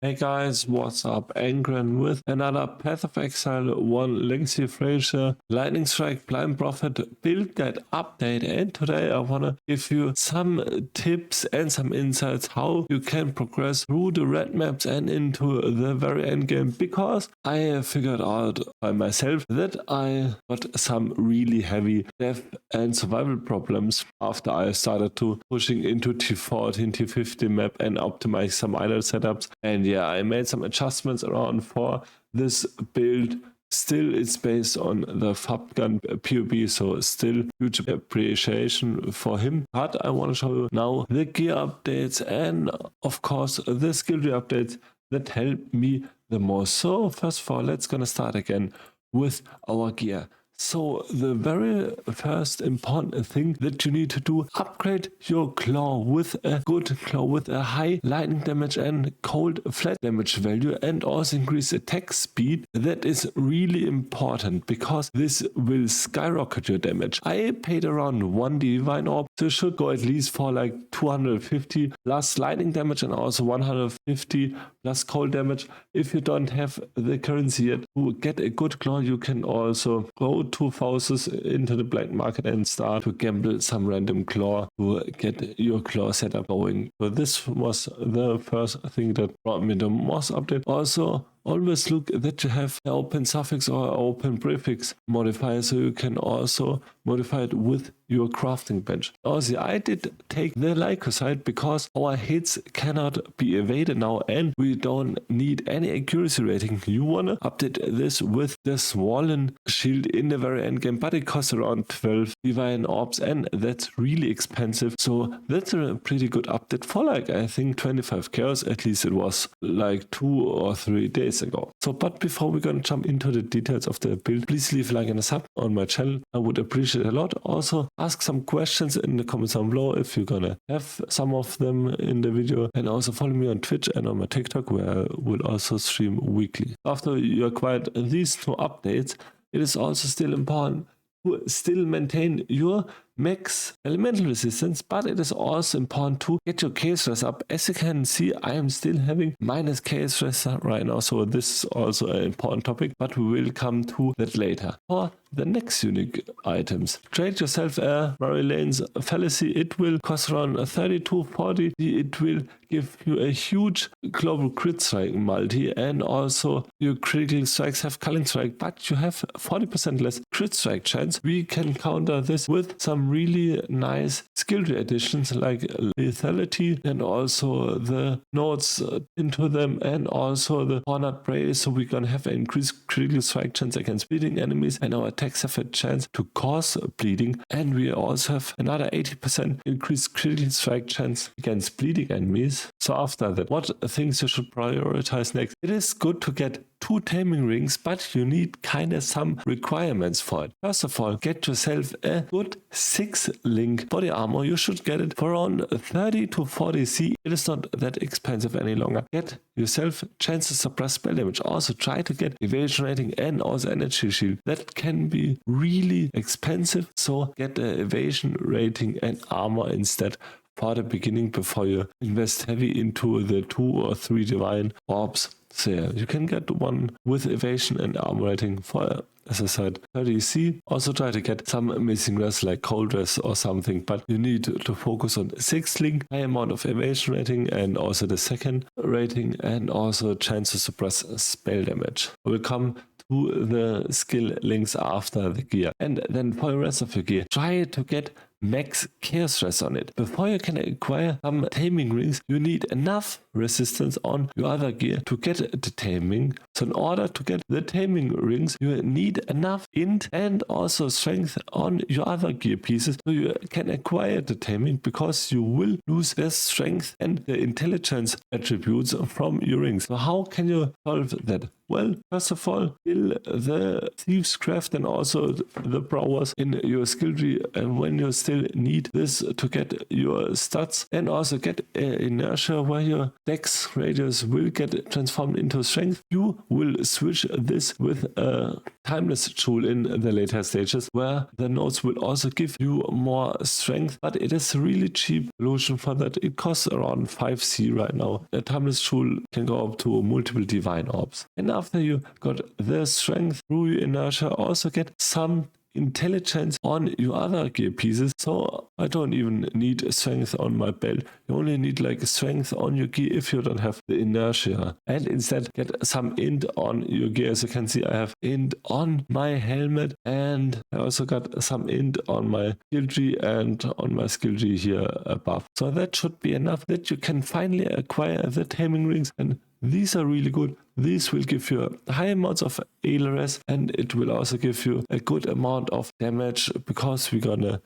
Hey guys, what's up? Angren with another Path of Exile1 League Phrecia Lightning Strike Blind Prophet build guide update, and today I wanna give you some tips and some insights how you can progress through the red maps and into the very end game, because I figured out by myself that I got some really heavy death and survival problems after I started to pushing into T14, T15 map and optimize some idle setups. And yeah, I made some adjustments around for this build. Still, it's based on the Fubgun POBs, so still huge appreciation for him. But I want to show you now the gear updates and of course the skill tree updates that help me the most. So first of all, let's gonna start again with our gear. So the very first important thing that you need to do, upgrade your claw with a good claw with a high lightning damage and cold flat damage value, and also increase attack speed. That is really important because this will skyrocket your damage. I paid around 1 divine orb, so you should go at least for like 250 plus lightning damage and also 150 plus cold damage. If you don't have the currency yet to get a good claw, you can also go 2,000 into the black market and start to gamble some random claw to get your claw setup going. So this was the first thing that brought me the most update. Also, always look that you have an open suffix or open prefix modifier, so you can also modify it with your crafting bench. Also, I did take the lycosite because our hits cannot be evaded now and we don't need any accuracy rating. You want to update this with the swollen shield in the very end game, but it costs around 12 divine orbs and that's really expensive. So that's a pretty good update for like, I think 25 chaos, at least it was like 2 or 3 days ago. So but before we're gonna jump into the details of the build, please leave a like and a sub on my channel. I would appreciate it a lot. Also ask some questions in the comments down below if you're gonna have some of them in the video, and also follow me on Twitch and on my TikTok where I will also stream weekly. After you acquired these two updates, it is also still important to still maintain your max elemental resistance, but it is also important to get your case stress up. As you can see, I am still having minus case stress right now, so this is also an important topic, but we will come to that later. For the next unique items, trade yourself a Marilane's Fallacy. It will cost around 30 to 40. It will give you a huge global crit strike multi, and also your critical strikes have culling strike, but you have 40% less crit strike chance. We can counter this with some really nice skill tree additions like lethality and also the nodes into them, and also the horned prey, so we're gonna have an increased critical strike chance against bleeding enemies, and our attacks have a chance to cause bleeding, and we also have another 80% increased critical strike chance against bleeding enemies. So after that, what things you should prioritize next? It is good to get 2 taming rings, but you need kinda some requirements for it. First of all, get yourself a good 6-link body armor. You should get it for around 30 to 40 C. It is not that expensive any longer. Get yourself chance to suppress spell damage. Also try to get evasion rating and also energy shield. That can be really expensive, so get the evasion rating and armor instead for the beginning before you invest heavy into the 2 or 3 divine orbs. So yeah, you can get one with evasion and armor rating for, as I said, 30 C. Also try to get some missing rest like cold rest or something, but you need to focus on 6-link, high amount of evasion rating and also the second rating, and also chance to suppress spell damage. I will come to the skill links after the gear. And then for the rest of your gear, try to get max chaos stress on it. Before you can acquire some taming rings, you need enough resistance on your other gear to get the taming. So in order to get the taming rings, you need enough int and also strength on your other gear pieces, so you can acquire the taming, because you will lose the strength and the intelligence attributes from your rings. So how can you solve that? Well, first of all, kill the Thieves Craft and also the Prowers in your skill tree, and when you still need this to get your stats, and also get inertia where you dex radius will get transformed into strength, you will switch this with a timeless tool in the later stages, where the nodes will also give you more strength, but it is a really cheap solution for that. It costs around 5C right now. A timeless tool can go up to multiple divine orbs. And after you got the strength through your inertia, also get some intelligence on your other gear pieces. So I don't even need strength on my belt. You only need like strength on your gear if you don't have the inertia, and instead get some int on your gear. As you can see, I have int on my helmet, and I also got some int on my skill tree and on my skill tree here above. So that should be enough that you can finally acquire the taming rings, and these are really good. These will give you high amounts of ALRS, and it will also give you a good amount of damage because we're gonna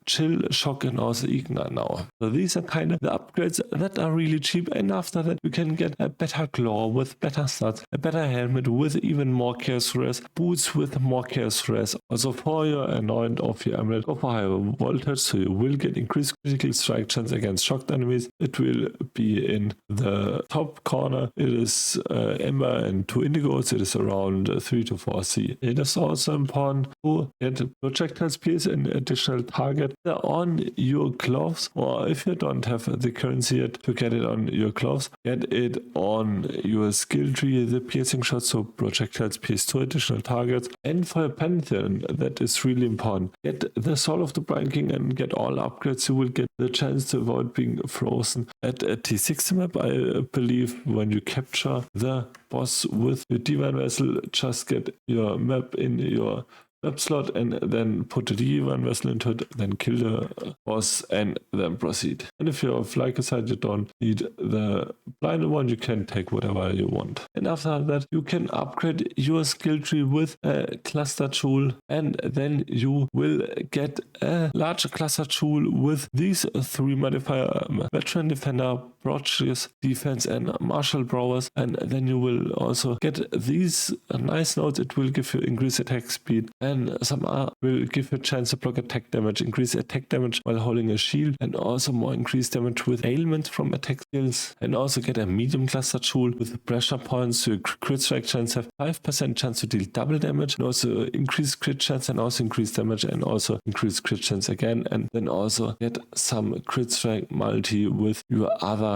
chill, shock, and also ignite now. So these are kind of the upgrades that are really cheap, and after that you can get a better claw with better stats, a better helmet with even more chaos res, boots with more chaos res. Also for your anoint of your amulet, go for higher voltage, so you will get increased critical strike chance against shocked enemies. It will be in the top corner. It is Ember and 2 indigos. It is around 3 to 4C. It is also important to get projectile spears and additional target on your gloves, or if you don't have the currency yet to get it on your gloves, get it on your skill tree, the piercing shot, so projectiles pierce 2 additional targets. And for a Pantheon, that is really important. Get the Soul of the Blind King and get all upgrades. You will get the chance to avoid being frozen at a T60 map. I believe when you capture the boss with your divine vessel, just get your map in your map slot and then put the divine vessel into it, then kill the boss and then proceed. And if you're of like side, you don't need the blind one, you can take whatever you want. And after that, you can upgrade your skill tree with a cluster tool, and then you will get a larger cluster tool with these 3 modifier: veteran, defender, Broad's defense, and martial prowess. And then you will also get these nice nodes. It will give you increased attack speed, and some will give you a chance to block attack damage, increase attack damage while holding a shield, and also more increased damage with ailment from attack skills. And also get a medium cluster tool with pressure points, so crit strike chance have 5% chance to deal double damage, and also increase crit chance, and also increase damage, and also increase crit chance again. And then also get some crit strike multi with your other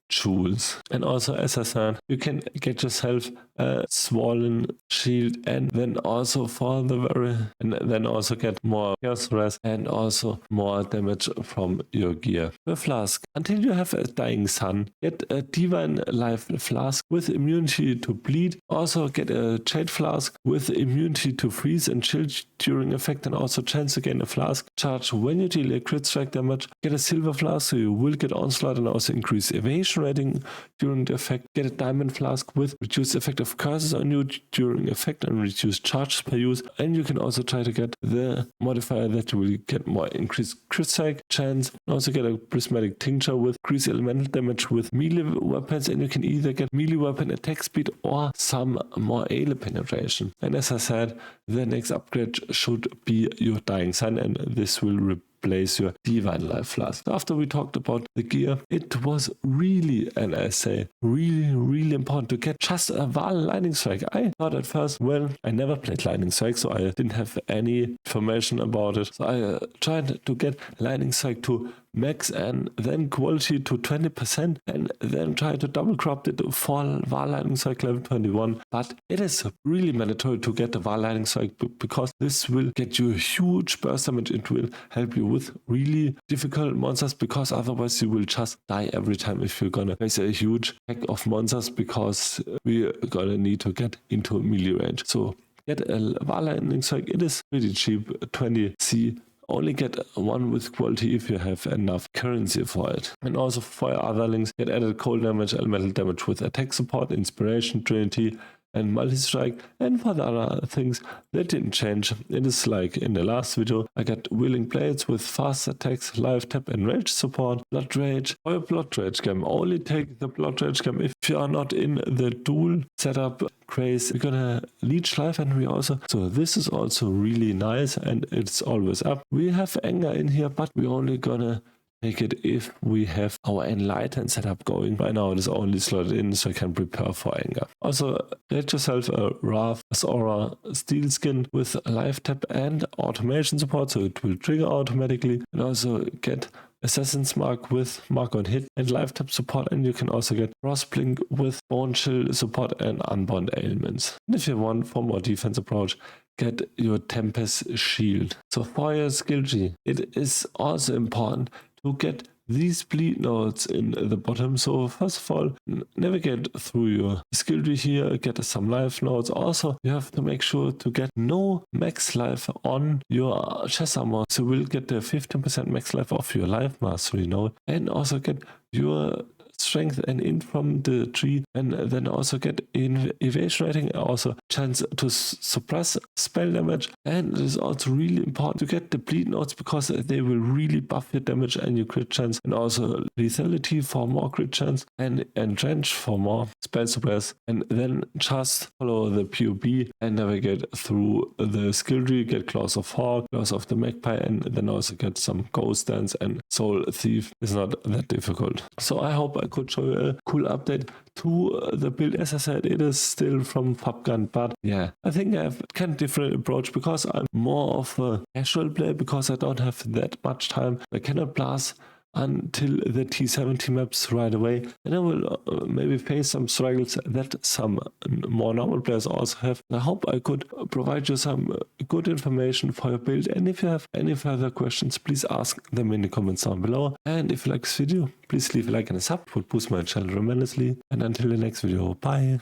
tools. And also, as I said, you can get yourself a swollen shield, and then also for the and then also get more chaos res and also more damage from your gear. The flask, until you have a dying sun, get a divine life flask with immunity to bleed. Also get a jade flask with immunity to freeze and chill during effect, and also chance to gain a flask charge when you deal a crit strike damage. Get a silver flask, so you will get onslaught and also increase evasion rating during the effect. Get a diamond flask with reduced effect of curses on you during effect and reduced charges per use. And you can also try to get the modifier that you will get more increased crit strike chance. And also get a prismatic tincture with increased elemental damage with melee weapons, and you can either get melee weapon attack speed or some more ALE penetration. And as I said, the next upgrade should be your dying sun, and this will replace your divine life flask. After we talked about the gear, it was really, and I say really important to get just a Val Lightning Strike. I thought at first, well, I never played Lightning Strike, so I didn't have any information about it. So I tried to get Lightning Strike to max and then quality to 20%, and then try to double crop it for Val Lightning Strike level 21. But it is really mandatory to get the Val Lightning Strike because this will get you a huge burst damage. It will help you with really difficult monsters, because otherwise you will just die every time if you're gonna face a huge pack of monsters, because we're gonna need to get into melee range. So get a Val Lightning Strike. It is pretty cheap, 20C. Only get one with quality if you have enough currency for it. And also for your other links, get added cold damage, elemental damage with attack support, inspiration, trinity, and multi-strike. And for the other things, they didn't change. It is like in the last video, I got willing blades with fast attacks, life tap, and rage support. Blood rage. For your blood rage gem, only take the blood rage gem if you are not in the dual setup craze. We're gonna leech life, and we also, so this is also really nice, and it's always up. We have anger in here, but we're only gonna make it if we have our Enlightened setup going. Right now it is only slotted in so I can prepare for Anger. Also get yourself a Wrath Aura Steel Skin with life tap and automation support, so it will trigger automatically, and also get Assassin's Mark with Mark on Hit and life tap support, and you can also get Frostblink with Bone Chill support and Unbound Ailments. And if you want for more defense approach, get your Tempest Shield. So for your skill tree, it is also important to get these bleed nodes in the bottom. So first of all, navigate through your skill tree here, get some life nodes. Also, you have to make sure to get no max life on your chest armor, so you will get the 15% max life of your life mastery node, and also get your strength and in from the tree, and then also get in evasion rating, also chance to suppress spell damage. And it is also really important to get the bleed nodes because they will really buff your damage and your crit chance, and also lethality for more crit chance, and entrench for more spell suppress. And then just follow the POB and navigate through the skill tree, get Claws of Hawk, Claws of the Magpie, and then also get some Ghost Dance and Soul Thief. It's not that difficult. So I hope I could show you a cool update to the build. As I said, it is still from Fubgun, but yeah, I think I have a kind of different approach because I'm more of a casual player, because I don't have that much time. I cannot blast until the T17 maps right away, and I will maybe face some struggles that some more normal players also have. I hope I could provide you some good information for your build, and if you have any further questions, please ask them in the comments down below. And if you like this video, please leave a like and a sub, it would boost my channel tremendously. And until the next video, bye!